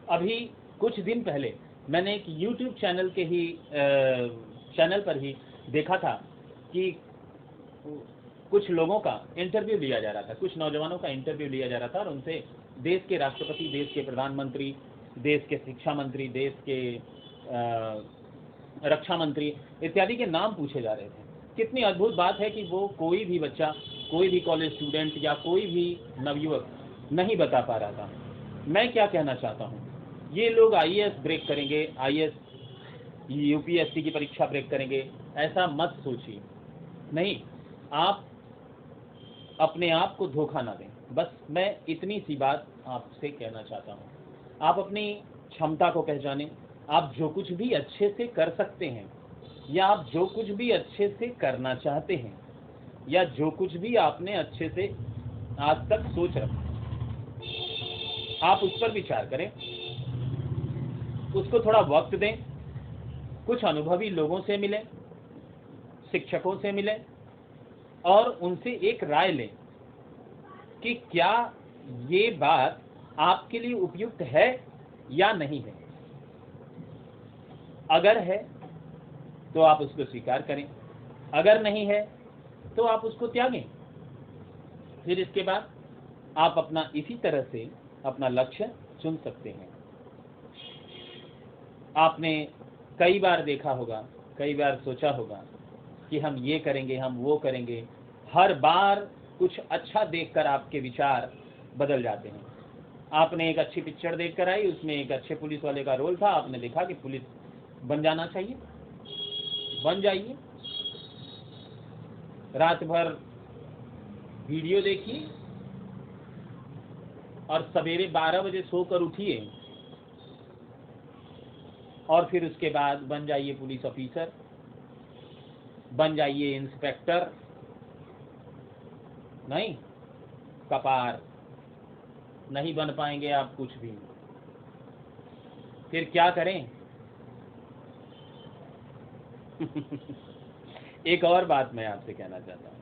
अभी कुछ दिन पहले मैंने एक YouTube चैनल पर ही देखा था कि कुछ लोगों का इंटरव्यू लिया जा रहा था, कुछ नौजवानों का इंटरव्यू लिया जा रहा था और उनसे देश के राष्ट्रपति, देश के प्रधानमंत्री, देश के शिक्षा मंत्री, देश के रक्षा मंत्री इत्यादि के नाम पूछे जा रहे थे। कितनी अद्भुत बात है कि वो कोई भी बच्चा, कोई भी कॉलेज स्टूडेंट या कोई भी नवयुवक नहीं बता पा रहा था। मैं क्या कहना चाहता हूँ, ये लोग IAS ब्रेक करेंगे, IAS UPSC की परीक्षा ब्रेक करेंगे, ऐसा मत सोचिए। नहीं, आप अपने आप को धोखा ना दें। बस मैं इतनी सी बात आपसे कहना चाहता हूँ। आप अपनी क्षमता को पहचानें। आप जो कुछ भी अच्छे से कर सकते हैं, या आप जो कुछ भी अच्छे से करना चाहते हैं, या जो कुछ भी आपने अच्छे से आज तक सोच रखा, आप उस पर विचार करें, उसको थोड़ा वक्त दें, कुछ अनुभवी लोगों से मिलें, शिक्षकों से मिलें और उनसे एक राय लें कि क्या ये बात आपके लिए उपयुक्त है या नहीं है। अगर है तो आप उसको स्वीकार करें, अगर नहीं है तो आप उसको त्यागें। फिर इसके बाद आप अपना इसी तरह से अपना लक्ष्य चुन सकते हैं। आपने कई बार देखा होगा, कई बार सोचा होगा कि हम ये करेंगे, हम वो करेंगे। हर बार कुछ अच्छा देखकर आपके विचार बदल जाते हैं। आपने एक अच्छी पिक्चर देखकर आई, उसमें एक अच्छे पुलिस वाले का रोल था, आपने देखा कि पुलिस बन जाना चाहिए, बन जाइए। रात भर वीडियो देखिए और सवेरे 12 बजे सोकर उठिए और फिर उसके बाद बन जाइए पुलिस ऑफिसर, बन जाइए इंस्पेक्टर। नहीं, कपार, नहीं बन पाएंगे आप कुछ भी। फिर क्या करें? एक और बात मैं आपसे कहना चाहता हूँ।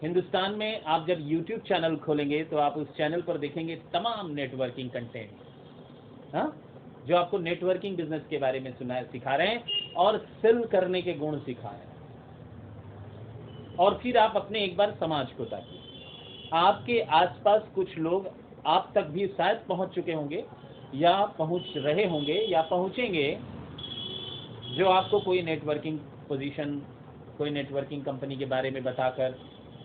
हिंदुस्तान में आप जब YouTube चैनल खोलेंगे तो आप उस चैनल पर देखेंगे तमाम नेटवर्किंग कंटेंट, हाँ, जो आपको नेटवर्किंग बिजनेस के बारे में सिखा रहे हैं और सेल करने के गुण सिखा रहे हैं। और फिर आप अपने एक बार समाज को ताकिए। आपके आसपास कुछ लोग आप तक भी शायद पहुंच चुके होंगे या पहुंच रहे होंगे या पहुंचेंगे, जो आपको कोई नेटवर्किंग पोजीशन, कोई नेटवर्किंग कंपनी के बारे में बताकर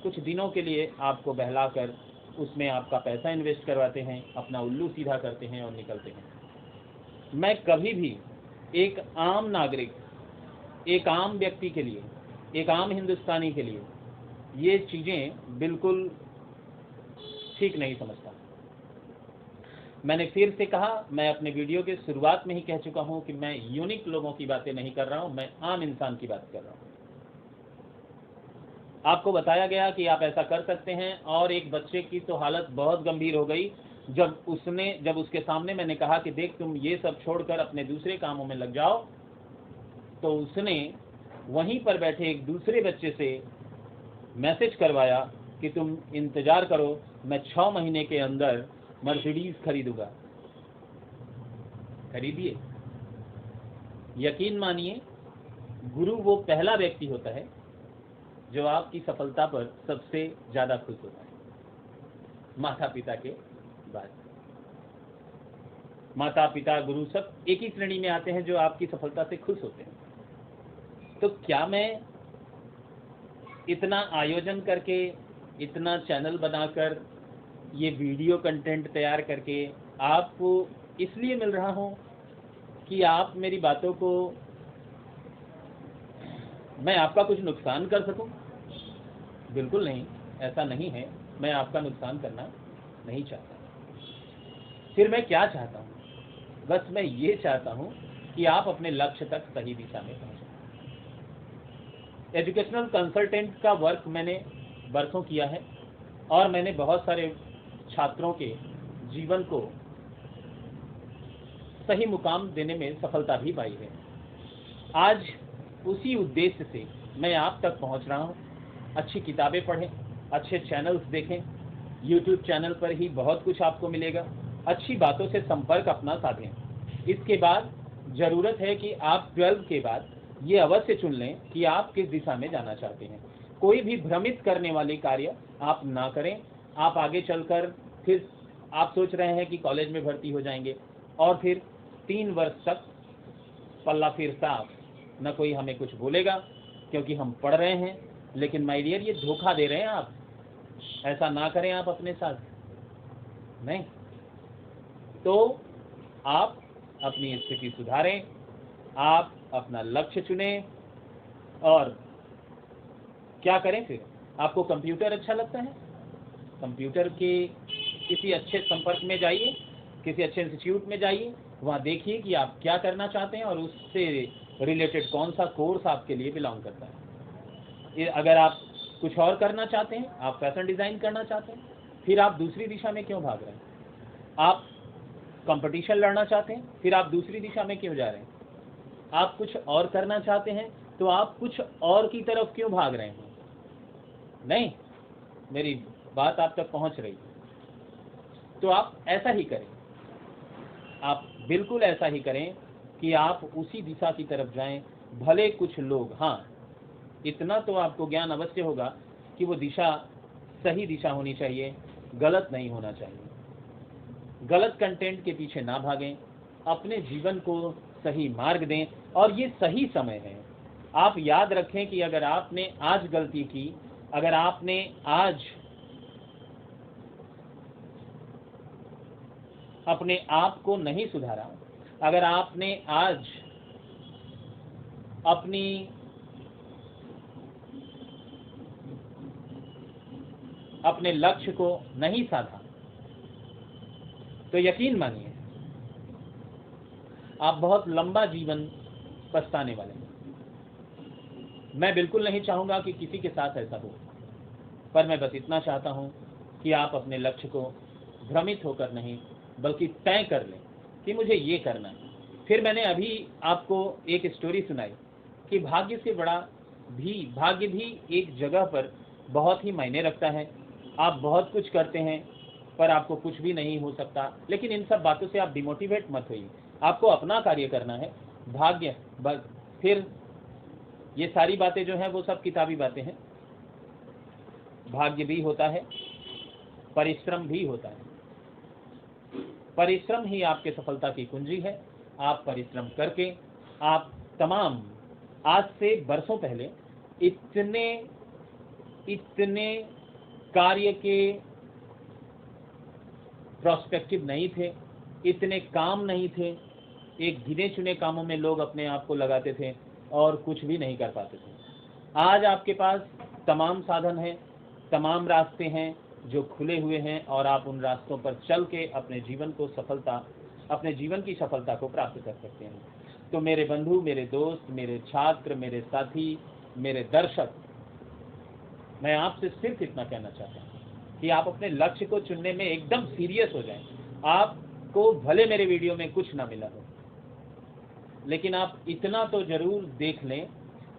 कुछ दिनों के लिए आपको बहलाकर उसमें आपका पैसा इन्वेस्ट करवाते हैं, अपना उल्लू सीधा करते हैं और निकलते हैं। मैं कभी भी एक आम नागरिक, एक आम व्यक्ति के लिए, एक आम हिंदुस्तानी के लिए ये चीज़ें बिल्कुल ठीक नहीं समझता। मैंने फिर से कहा, मैं अपने वीडियो के शुरुआत में ही कह चुका हूं कि मैं यूनिक लोगों की बातें नहीं कर रहा हूं, मैं आम इंसान की बात कर रहा हूं। आपको बताया गया कि आप ऐसा कर सकते हैं और एक बच्चे की तो हालत बहुत गंभीर हो गई जब उसके सामने मैंने कहा कि देख, तुम ये सब छोड़कर अपने दूसरे कामों में लग जाओ, तो उसने वहीं पर बैठे एक दूसरे बच्चे से मैसेज करवाया कि तुम इंतजार करो, मैं 6 महीने के अंदर मर्सिडीज खरीदूंगा। खरीदिए। यकीन मानिए, गुरु वो पहला व्यक्ति होता है जो आपकी सफलता पर सबसे ज्यादा खुश होता है, माता पिता के बाद। माता पिता, गुरु सब एक ही श्रेणी में आते हैं जो आपकी सफलता से खुश होते हैं। तो क्या मैं इतना आयोजन करके, इतना चैनल बनाकर, ये वीडियो कंटेंट तैयार करके आपको इसलिए मिल रहा हूँ कि आप मेरी बातों को, मैं आपका कुछ नुकसान कर सकूं? बिल्कुल नहीं, ऐसा नहीं है। मैं आपका नुकसान करना नहीं चाहता। फिर मैं क्या चाहता हूँ? बस मैं ये चाहता हूँ कि आप अपने लक्ष्य तक सही दिशा में पहुँचें। एजुकेशनल कंसल्टेंट का वर्क मैंने बरसों किया है और मैंने बहुत सारे छात्रों के जीवन को सही मुकाम देने में सफलता भी पाई है। आज उसी उद्देश्य से मैं आप तक पहुंच रहा हूं। अच्छी किताबें पढ़ें, अच्छे चैनल्स देखें। YouTube चैनल पर ही बहुत कुछ आपको मिलेगा। अच्छी बातों से संपर्क अपना साधें। इसके बाद ज़रूरत है कि आप 12 के बाद ये अवश्य चुन लें कि आप किस दिशा में जाना चाहते हैं। कोई भी भ्रमित करने वाली कार्य आप ना करें। आप आगे चलकर फिर आप सोच रहे हैं कि कॉलेज में भर्ती हो जाएंगे और फिर 3 वर्ष तक पल्ला फिर साफ, न कोई हमें कुछ बोलेगा क्योंकि हम पढ़ रहे हैं, लेकिन माय डियर ये धोखा दे रहे हैं आप। ऐसा ना करें आप अपने साथ, नहीं तो आप अपनी स्थिति सुधारें, आप अपना लक्ष्य चुनें और क्या करें फिर। आपको कंप्यूटर अच्छा लगता है, कंप्यूटर के किसी अच्छे संपर्क में जाइए, किसी अच्छे इंस्टीट्यूट में जाइए, वहाँ देखिए कि आप क्या करना चाहते हैं और उससे रिलेटेड कौन सा कोर्स आपके लिए बिलोंग करता है। अगर आप कुछ और करना चाहते हैं, आप फैशन डिज़ाइन करना चाहते हैं, फिर आप दूसरी दिशा में क्यों भाग रहे हैं। आप कंपटीशन लड़ना चाहते हैं, फिर आप दूसरी दिशा में क्यों जा रहे हैं। आप कुछ और करना चाहते हैं तो आप कुछ और की तरफ क्यों भाग रहे हैं। नहीं, मेरी बात आप तक पहुंच रही है तो आप ऐसा ही करें, आप बिल्कुल ऐसा ही करें कि आप उसी दिशा की तरफ जाएं। भले कुछ लोग, हाँ इतना तो आपको ज्ञान अवश्य होगा कि वो दिशा सही दिशा होनी चाहिए, गलत नहीं होना चाहिए। गलत कंटेंट के पीछे ना भागें, अपने जीवन को सही मार्ग दें और ये सही समय है। आप याद रखें कि अगर आपने आज गलती की, अगर आपने आज अपने आप को नहीं सुधारा, अगर आपने आज अपने लक्ष्य को नहीं साधा, तो यकीन मानिए आप बहुत लंबा जीवन पछताने वाले हैं। मैं बिल्कुल नहीं चाहूँगा कि किसी के साथ ऐसा हो, पर मैं बस इतना चाहता हूँ कि आप अपने लक्ष्य को भ्रमित होकर नहीं बल्कि तय कर लें कि मुझे ये करना है। फिर मैंने अभी आपको एक स्टोरी सुनाई कि भाग्य भी एक जगह पर बहुत ही मायने रखता है। आप बहुत कुछ करते हैं पर आपको कुछ भी नहीं हो सकता, लेकिन इन सब बातों से आप डिमोटिवेट मत होइए। आपको अपना कार्य करना है। भाग्य फिर ये सारी बातें जो हैं वो सब किताबी बातें हैं। भाग्य भी होता है, परिश्रम भी होता है। परिश्रम ही आपके सफलता की कुंजी है। आप परिश्रम करके आप तमाम, आज से बरसों पहले इतने कार्य के प्रोस्पेक्टिव नहीं थे, इतने काम नहीं थे। एक गिने चुने कामों में लोग अपने आप को लगाते थे और कुछ भी नहीं कर पाते थे। आज आपके पास तमाम साधन हैं, तमाम रास्ते हैं जो खुले हुए हैं और आप उन रास्तों पर चल के अपने जीवन की सफलता को प्राप्त कर सकते हैं। तो मेरे बंधु, मेरे दोस्त, मेरे छात्र, मेरे साथी, मेरे दर्शक, मैं आपसे सिर्फ इतना कहना चाहता हूँ कि आप अपने लक्ष्य को चुनने में एकदम सीरियस हो जाएं। आपको भले मेरे वीडियो में कुछ ना मिला हो, लेकिन आप इतना तो जरूर देख लें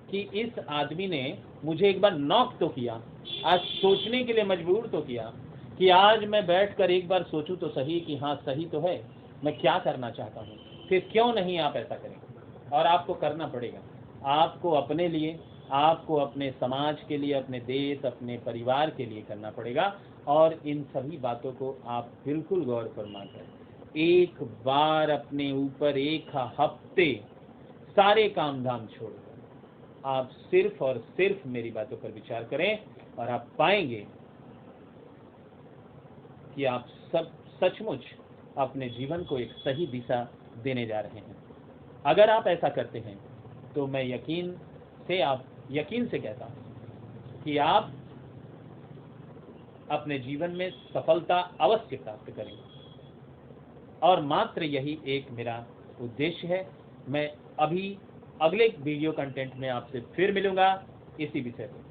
कि इस आदमी ने मुझे एक बार नॉक तो किया, आज सोचने के लिए मजबूर तो किया कि आज मैं बैठकर एक बार सोचूं तो सही कि हाँ सही तो है, मैं क्या करना चाहता हूँ। फिर क्यों नहीं आप ऐसा करें। और आपको करना पड़ेगा, आपको अपने लिए, आपको अपने समाज के लिए, अपने देश, अपने परिवार के लिए करना पड़ेगा। और इन सभी बातों को आप बिल्कुल गौर फरमा कर एक बार अपने ऊपर एक हफ्ते सारे काम धाम छोड़कर आप सिर्फ और सिर्फ मेरी बातों पर विचार करें और आप पाएंगे कि आप सब सचमुच अपने जीवन को एक सही दिशा देने जा रहे हैं। अगर आप ऐसा करते हैं तो मैं यकीन से कहता हूं कि आप अपने जीवन में सफलता अवश्य प्राप्त करेंगे। और मात्र यही एक मेरा उद्देश्य है। मैं अभी अगले वीडियो कंटेंट में आपसे फिर मिलूंगा इसी विषय पर।